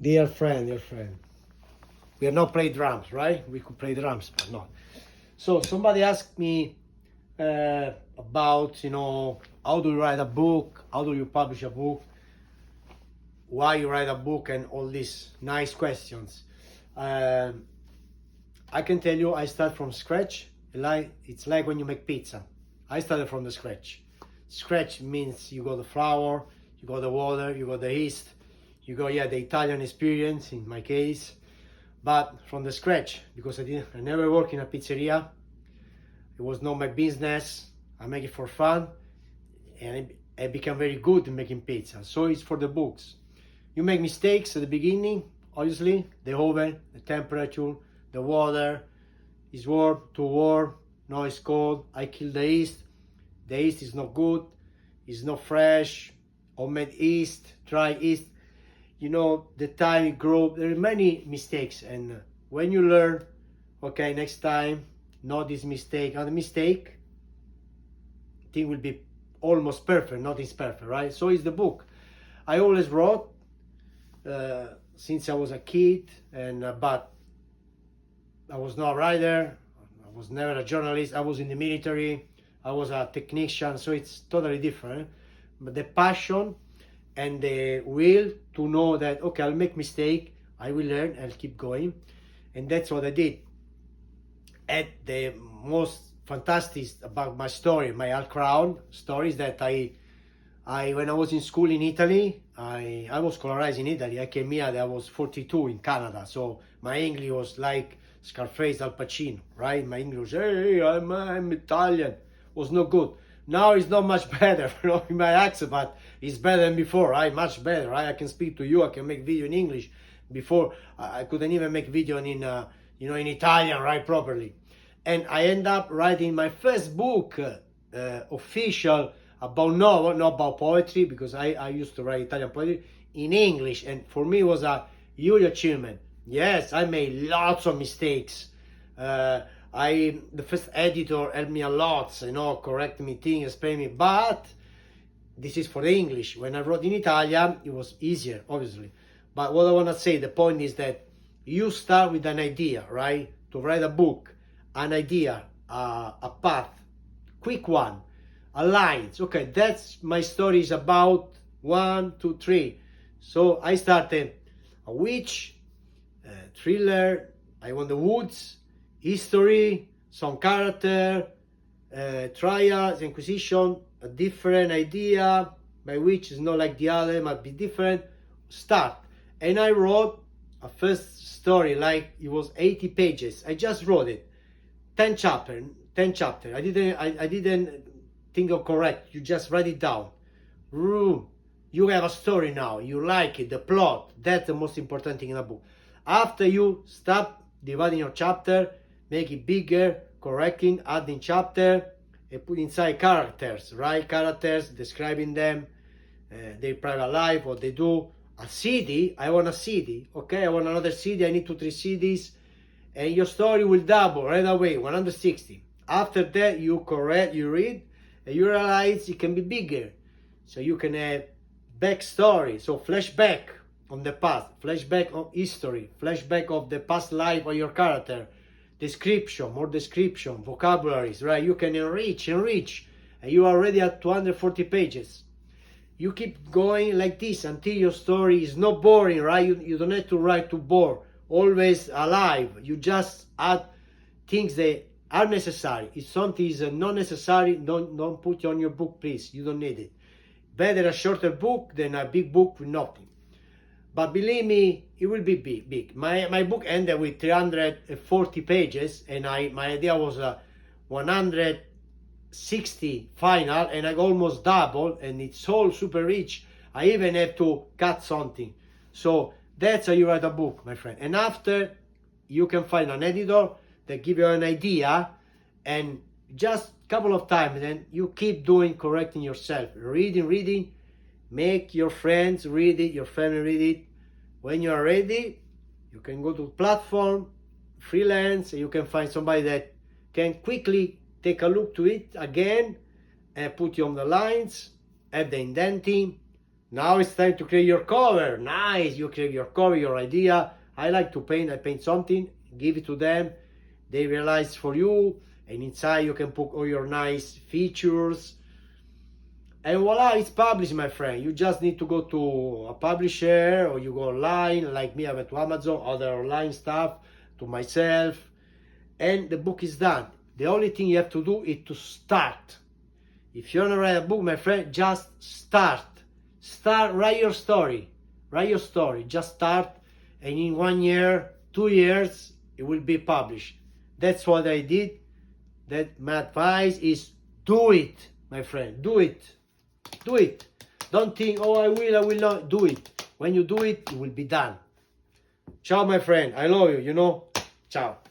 dear friend, we are not play drums, right? We could play drums, but not. So somebody asked me about, how do you write a book? How do you publish a book? Why you write a book and all these nice questions. I can tell you, I start from scratch. It's like when you make pizza. I started from the scratch. Scratch means you got the flour, you got the water, you got the yeast, you got the Italian experience in my case, but from the scratch, because I never worked in a pizzeria. It was not my business. I make it for fun, and I became very good in making pizza. So it's for the books. You make mistakes at the beginning, obviously. The oven, the temperature, the water is warm, too warm, no, it's cold. I kill the yeast. The yeast is not good, it's not fresh, homemade yeast, dry yeast. The time it grows, there are many mistakes. And when you learn, okay, next time, not this mistake, and the mistake, thing will be almost perfect, not is perfect, right? So is the book. I always wrote since I was a kid, but I was not a writer. I was never a journalist. I was in the military. I was a technician, so it's totally different. But the passion and the will to know that, okay, I'll make mistake, I will learn, I'll keep going. And that's what I did. At the most fantastic about my story, my Al Crown stories, that I when I was in school in Italy, I was scolarized in Italy. I came here, I was 42 in Canada. So my English was like Scarface, Al Pacino, right? My English, hey, I'm Italian, was not good. Now it's not much better, in my accent, but it's better than before, right? Much better, right? I can speak to you, I can make video in English. Before, I couldn't even make video in, in Italian, right, properly. And I end up writing my first book, official, about novel, not about poetry, because I used to write Italian poetry, in English. And for me, it was a huge achievement. Yes, I made lots of mistakes. The first editor helped me a lot, correct me things, explain me, but this is for the English. When I wrote in Italian, it was easier, obviously. But what I want to say, the point is that you start with an idea, right? To write a book, an idea, a path, quick one, a line. Okay, that's my story is about 1, 2, 3. So I started a witch, thriller, I Want the Woods, history, some character, trials, inquisition, a different idea, by which is not like the other, might be different, start. And I wrote a first story, like it was 80 pages. I just wrote it, 10 chapter. I didn't think of correct, you just write it down. You have a story now, you like it, the plot, that's the most important thing in a book. After you stop dividing your chapter, make it bigger, correcting, adding chapter, and put inside characters, right? Characters, describing them, their private life, what they do. A city, I want a city, okay? I want another city, I need 2, 3 cities, and your story will double right away, 160. After that, you correct, you read, and you realize it can be bigger. So you can have backstory, so flashback on the past, flashback of history, flashback of the past life of your character, description, more description, vocabularies, right? You can enrich, and you are already at 240 pages. You keep going like this until your story is not boring, right? You don't have to write to bore, always alive. You just add things that are necessary. If something is not necessary, don't put it on your book, please. You don't need it. Better a shorter book than a big book with nothing. But believe me, it will be big. My book ended with 340 pages, and my idea was 160 final, and I almost double, and it's all super rich. I even have to cut something. So that's how you write a book, my friend. And after, you can find an editor that give you an idea, and just a couple of times, then you keep doing, correcting yourself, reading, make your friends read it, your family read it. When you are ready, you can go to platform, freelance, and you can find somebody that can quickly take a look to it again and put you on the lines, add the indenting, Now it's time to create your cover. Nice, you create your cover, your idea. I like to paint. I paint something, give it to them. They realize for you, and inside you can put all your nice features. And voila, it's published, my friend. You just need to go to a publisher, or you go online. Like me, I went to Amazon, other online stuff, to myself, and the book is done. The only thing you have to do is to start. If you want to write a book, my friend, just start. Start, write your story. Write your story. Just start, and in 1 year, 2 years, it will be published. That's what I did. That my advice is do it, my friend. Do it. Do it. Don't think, oh, I will not. Do it. When you do it, it will be done. Ciao, my friend. I love you, you know. Ciao.